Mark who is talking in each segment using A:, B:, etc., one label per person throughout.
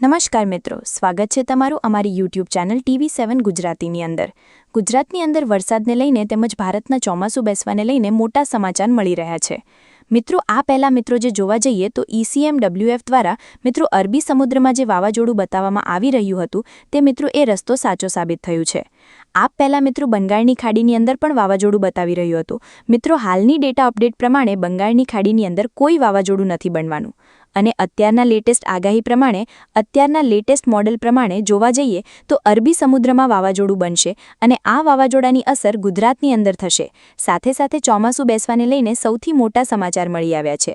A: નમસ્કાર મિત્રો, સ્વાગત છે તમારું અમારી યુટ્યુબ ચેનલ TV7 ગુજરાતીની અંદર. ગુજરાતની અંદર વરસાદને લઈને તેમજ ભારતના ચોમાસું બેસવાને લઈને મોટા સમાચાર મળી રહ્યા છે. મિત્રો, આ પહેલા મિત્રો જે જોવા જઈએ તો ECMWF દ્વારા મિત્રો અરબી સમુદ્રમાં જે વાવાઝોડું બતાવવામાં આવી રહ્યું હતું તે મિત્રો એ રસ્તો સાચો સાબિત થયું છે. આ પહેલા મિત્રો બંગાળની ખાડીની અંદર પણ વાવાઝોડું બતાવી રહ્યું હતું. મિત્રો, હાલની ડેટા અપડેટ પ્રમાણે બંગાળની ખાડીની અંદર કોઈ વાવાઝોડું નથી બનવાનું. અને અત્યારના લેટેસ્ટ આગાહી પ્રમાણે અત્યારના લેટેસ્ટ મોડેલ પ્રમાણે જોવા જઈએ તો અરબી સમુદ્રમાં વાવાઝોડું બનશે અને આ વાવાઝોડાની અસર ગુજરાતની અંદર થશે. સાથે સાથે ચોમાસું બેસવાને લઈને સૌથી મોટા સમાચાર મળી આવ્યા છે.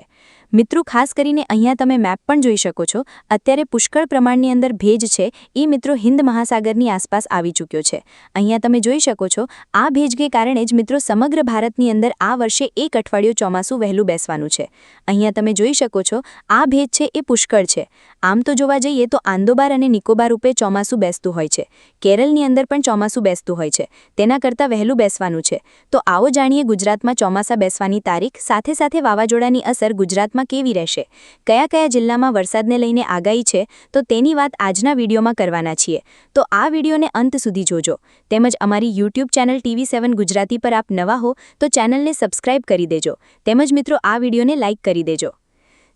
A: મિત્રો, ખાસ કરીને અહીંયા તમે મેપ પણ જોઈ શકો છો. અત્યારે પુષ્કળ પ્રમાણની અંદર ભેજ છે એ મિત્રો હિન્દ મહાસાગરની આસપાસ આવી ચૂક્યો છે. અહીંયા તમે જોઈ શકો છો આ ભેજને કારણે જ મિત્રો સમગ્ર ભારતની અંદર આ વર્ષે એક અઠવાડિયું ચોમાસું વહેલું બેસવાનું છે. અહીંયા તમે જોઈ શકો છો આ ભેજ છે એ પુષ્કળ છે. આમ તો જોવા જઈએ તો આંદોબાર અને નિકોબાર રૂપે ચોમાસું બેસતું હોય છે. કેરળની અંદર પણ ચોમાસું બેસતું હોય છે. તેના કરતાં વહેલું બેસવાનું છે. તો આવો જાણીએ ગુજરાતમાં ચોમાસા બેસવાની તારીખ, સાથે સાથે વાવાઝોડાની અસર ગુજરાતમાં કેવી રહેશે, કયા કયા જિલ્લામાં વરસાદને લઈને આગાહી છે, તો તેની વાત આજના વિડીયોમાં કરવાના છીએ. તો આ વિડીયોને અંત સુધી જોજો. તેમજ અમારી યુટ્યુબ ચેનલ TV7 ગુજરાતી પર આપ નવા હો તો ચેનલને સબસ્ક્રાઇબ કરી દેજો. તેમજ મિત્રો આ વિડીયોને લાઇક કરી દેજો.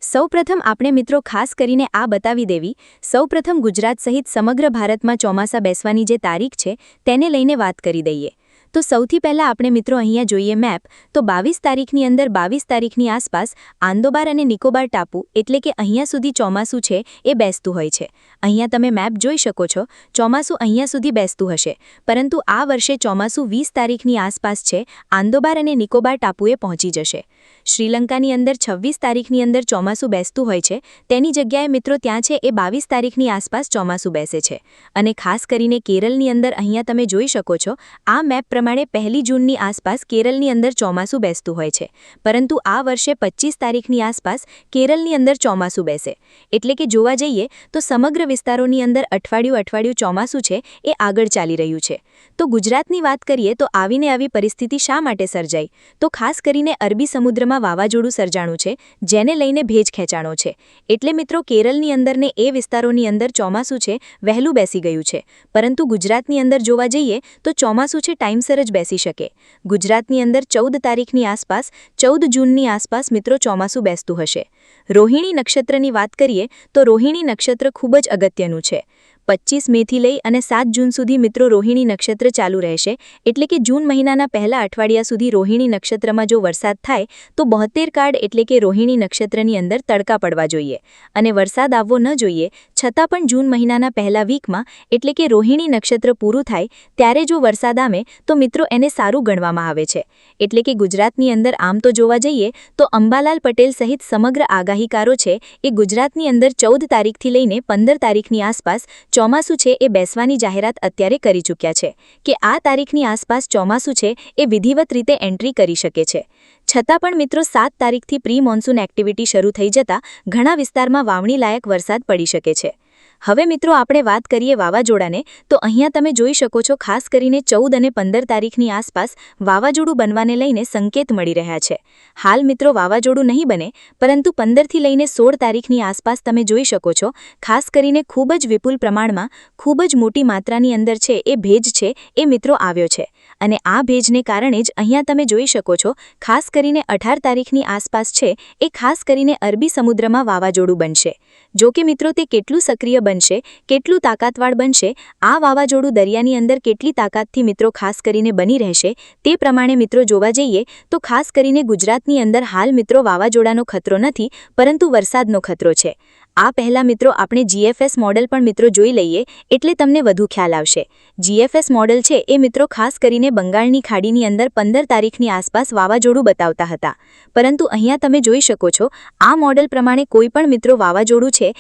A: સૌપ્રથમ આપણે મિત્રો ખાસ કરીને આ બતાવી દેવી, સૌપ્રથમ ગુજરાત સહિત સમગ્ર ભારતમાં ચોમાસા બેસવાની જે તારીખ છે તેને લઈને વાત કરી દઈએ. તો સૌથી પહેલાં આપણે મિત્રો અહીંયા જોઈએ મેપ. તો 22 તારીખની અંદર 22 તારીખની આસપાસ આંદોબાર અને નિકોબાર ટાપુ એટલે કે અહીંયા સુધી ચોમાસું છે એ બેસતું હોય છે. અહીંયા તમે મેપ જોઈ શકો છો. ચોમાસું અહીંયા સુધી બેસતું હશે, પરંતુ આ વર્ષે ચોમાસું 20 તારીખની આસપાસ છે આંદોબાર અને નિકોબાર ટાપુએ પહોંચી જશે. શ્રીલંકાની અંદર 26 તારીખની અંદર ચોમાસું બેસતું હોય છે, તેની જગ્યાએ મિત્રો ત્યાં છે એ 22 તારીખની આસપાસ ચોમાસું બેસે છે. અને ખાસ કરીને કેરળની અંદર અહીંયા તમે જોઈ શકો છો આ મેપ પ્રમાણે 1 જૂનની આસપાસ કેરળની અંદર ચોમાસું બેસતું હોય છે, પરંતુ આ વર્ષે 25 તારીખની આસપાસ કેરળની અંદર ચોમાસું બેસે. એટલે કે જોવા જઈએ તો સમગ્ર વિસ્તારોની અંદર અઠવાડિયું ચોમાસું છે એ આગળ ચાલી રહ્યું છે. તો ગુજરાતની વાત કરીએ તો આવીને આવી પરિસ્થિતિ શા માટે સર્જાઈ? તો ખાસ કરીને અરબી સમુદ્રમાં વાવાઝોડું સર્જાણું છે, જેને લઈને ભેજ ખેંચાણો છે. એટલે મિત્રો કેરળની અંદર ને એ વિસ્તારોની અંદર ચોમાસું છે વહેલું બેસી ગયું છે, પરંતુ ગુજરાતની અંદર જોવા જઈએ તો ચોમાસું છે ટાઈમસર જ બેસી શકે. ગુજરાતની અંદર 14 તારીખની આસપાસ 14 જૂનની આસપાસ મિત્રો ચોમાસું બેસતું હશે. રોહિણી નક્ષત્રની વાત કરીએ તો રોહિણી નક્ષત્ર ખૂબ જ અગત્યનું છે. 25 મેથી લઈ અને 7 જૂન સુધી મિત્રો રોહિણી નક્ષત્ર ચાલુ રહેશે. એટલે કે જૂન મહિનાના પહેલા અઠવાડિયા સુધી રોહિણી નક્ષત્રમાં જો વરસાદ થાય તો 72 કાર્ડ એટલે કે રોહિણી નક્ષત્રની અંદર તડકા પડવા જોઈએ અને વરસાદ આવવો ન જોઈએ. છતાં પણ જૂન મહિનાના પહેલા વીકમાં એટલે કે રોહિણી નક્ષત્ર પૂરું થાય ત્યારે જો વરસાદ આવે તો મિત્રો એને સારું ગણવામાં આવે છે. એટલે કે ગુજરાતની અંદર આમ તો જોવા જઈએ તો અંબાલાલ પટેલ સહિત સમગ્ર આગાહીકારો છે એ ગુજરાતની અંદર 14 તારીખથી લઈને 15 તારીખની આસપાસ ચોમાસું છે એ બેસવાની જાહેરાત અત્યારે કરી ચૂક્યા છે કે આ તારીખની આસપાસ ચોમાસું છે એ વિધિવત રીતે એન્ટ્રી કરી શકે છે. છતાં પણ મિત્રો 7 તારીખથી પ્રી મોન્સૂન એક્ટિવિટી શરૂ થઈ જતાં ઘણા વિસ્તારમાં વાવણી લાયક વરસાદ પડી શકે છે. હવે મિત્રો આપણે વાત કરીએ વાવાઝોડાને. તો અહીંયા તમે જોઈ શકો છો ખાસ કરીને 14 અને 15 તારીખની આસપાસ વાવાઝોડું બનવાને લઈને સંકેત મળી રહ્યા છે. હાલ મિત્રો વાવાઝોડું નહીં બને, પરંતુ 15થી લઈને 16 તારીખની આસપાસ તમે જોઈ શકો છો ખાસ કરીને ખૂબ જ વિપુલ પ્રમાણમાં ખૂબ જ મોટી માત્રાની અંદર છે એ ભેજ છે એ મિત્રો આવ્યો છે. અને આ ભેજને કારણે જ અહીંયા તમે જોઈ શકો છો ખાસ કરીને 18 તારીખની આસપાસ છે એ ખાસ કરીને અરબી સમુદ્રમાં વાવાઝોડું બનશે. જો કે મિત્રો તે કેટલું સક્રિય બનશે, કેટલું તાકાતવાળ બનશે, આ વાવાઝોડું દરિયાની અંદર કેટલી તાકાતથી મિત્રો ખાસ કરીને બની રહેશે તે પ્રમાણે મિત્રો જોવા જઈએ તો ખાસ કરીને ગુજરાતની અંદર હાલ મિત્રો વાવાઝોડાનો ખતરો નથી, પરંતુ વરસાદનો ખતરો છે. આ પહેલા મિત્રો આપણે GFS મોડેલ પણ મિત્રો જોઈ લઈએ એટલે તમને વધુ ખ્યાલ આવશે. GFS મોડેલ છે એ મિત્રો ખાસ કરીને બંગાળની ખાડીની અંદર 15 તારીખની આસપાસ વાવાઝોડું બતાવતા હતા, પરંતુ અહીંયા તમે જોઈ શકો છો આ મોડેલ પ્રમાણે કોઈ પણ મિત્રો વાવાઝોડું છે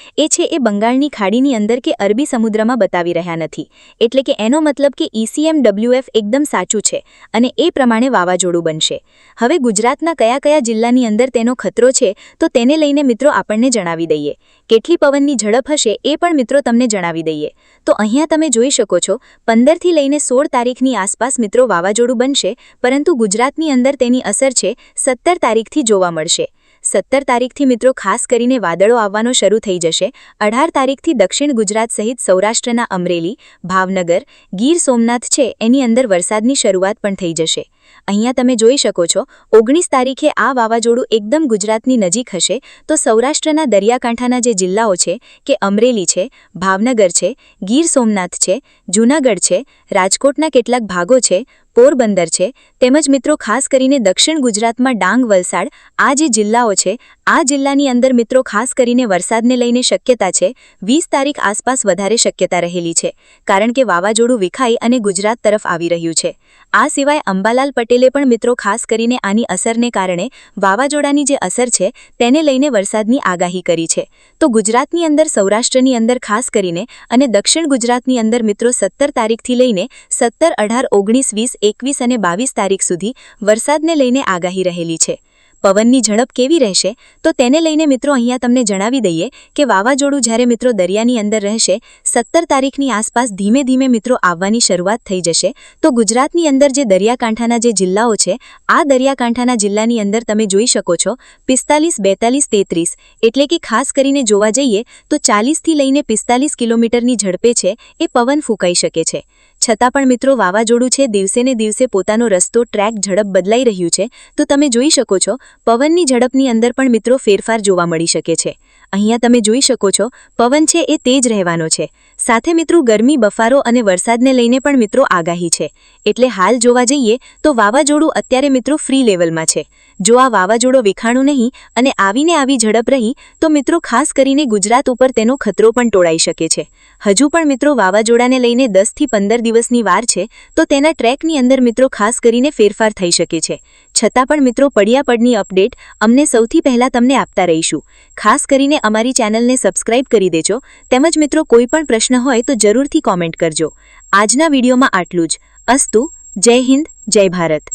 A: એ બંગાળની ખાડીની અંદર કે અરબી સમુદ્રમાં બતાવી રહ્યા નથી. એટલે કે એનો મતલબ કે ECMWF એકદમ સાચું છે અને એ પ્રમાણે વાવાઝોડું બનશે. હવે ગુજરાતના કયા કયા જિલ્લાની અંદર તેનો ખતરો છે તો તેને લઈને મિત્રો આપણને જણાવી દઈએ. કેટલી પવનની ઝડપ હશે એ પણ મિત્રો તમને જણાવી દઈએ. તો અહીંયા તમે જોઈ શકો છો 15થી લઈને 16 તારીખની આસપાસ મિત્રો વાવાઝોડું બનશે, પરંતુ ગુજરાતની અંદર તેની અસર છે 17 તારીખથી જોવા મળશે. 17 તારીખથી મિત્રો ખાસ કરીને વાદળો આવવાનો શરૂ થઈ જશે. 18 તારીખથી દક્ષિણ ગુજરાત સહિત સૌરાષ્ટ્રના અમરેલી, ભાવનગર, ગીર સોમનાથ છે એની અંદર વરસાદની શરૂઆત પણ થઈ જશે. અહીંયા તમે જોઈ શકો છો 19 તારીખે આ વાવાઝોડું એકદમ ગુજરાતની નજીક હશે તો સૌરાષ્ટ્રના દરિયાકાંઠાના જે જિલ્લાઓ છે કે અમરેલી છે, ભાવનગર છે, ગીર સોમનાથ છે, જૂનાગઢ છે, રાજકોટના કેટલાક ભાગો છે, પોરબંદર છે, તેમજ મિત્રો ખાસ કરીને દક્ષિણ ગુજરાતમાં ડાંગ, વલસાડ આ જે જિલ્લાઓ છે આ જિલ્લાની અંદર મિત્રો ખાસ કરીને વરસાદને લઈને શક્યતા છે 20 તારીખ આસપાસ વધારે શક્યતા રહેલી છે કારણ કે વાવાઝોડું વિખાઈ અને ગુજરાત તરફ આવી રહ્યું છે. આ સિવાય અંબાલાલ પટેલે પણ મિત્રો ખાસ કરીને આની અસરને કારણે વાવાઝોડાની જે અસર છે તેને લઈને વરસાદની આગાહી કરી છે. તો ગુજરાતની અંદર સૌરાષ્ટ્રની અંદર ખાસ કરીને અને દક્ષિણ ગુજરાતની અંદર મિત્રો 17 તારીખથી લઈને 17, 18, 19, 20, 21 અને 22 તારીખ સુધી વરસાદને લઈને આગાહી રહેલી છે. પવનની ઝડપ કેવી રહેશે તો તેને લઈને મિત્રો અહીંયા તમને જણાવી દઈએ કે વાવાઝોડું જ્યારે મિત્રો દરિયાની અંદર રહેશે 17 તારીખની આસપાસ ધીમે ધીમે મિત્રો આવવાની શરૂઆત થઈ જશે. તો ગુજરાતની અંદર જે દરિયાકાંઠાના જે જિલ્લાઓ છે આ દરિયાકાંઠાના જિલ્લાની અંદર તમે જોઈ શકો છો 45, 42, 33 એટલે કે ખાસ કરીને જોવા જઈએ તો 40થી લઈને 45 કિલોમીટરની ઝડપે છે એ પવન ફૂંકાઈ શકે છે. છતાં પણ મિત્રો વાવાઝોડું છે દિવસેને દિવસે પોતાનો રસ્તો, ટ્રેક, ઝડપ બદલાઈ રહ્યું છે તો તમે જોઈ શકો છો પવનની ઝડપની અંદર પણ મિત્રો ફેરફાર જોવા મળી શકે છે. અહીંયા તમે જોઈ શકો છો પવન છે એ તેજ રહેવાનો છે. સાથે મિત્રો ગરમી, બફારો અને વરસાદને લઈને પણ મિત્રો આગાહી છે. એટલે હાલ જોવા જઈએ તો વાવાઝોડું અત્યારે મિત્રો ફ્રી લેવલમાં છે. જો આ વાવાઝોડું વિખાણું નહીં અને આવીને આવી ઝડપ રહી તો મિત્રો ખાસ કરીને ગુજરાત ઉપર તેનો ખતરો પણ ટોળાઈ શકે છે. હજુ પણ મિત્રો વાવાઝોડાને લઈને 10 થી 15 દિવસની વાર છે તો તેના ટ્રેકની અંદર મિત્રો ખાસ કરીને ફેરફાર થઈ શકે છે. છતાં પણ મિત્રો પડ્યાપડની અપડેટ અમને સૌથી પહેલા તમને આપતા રહીશું. ખાસ કરીને અમારી ચેનલને સબસ્ક્રાઇબ કરી દેજો. તેમજ મિત્રો કોઈ પણ પ્રશ્ન હોય તો જરૂરથી કોમેન્ટ કરજો. આજના વિડીયોમાં આટલું જ. અસ્તુ. જય હિન્દ, જય ભારત.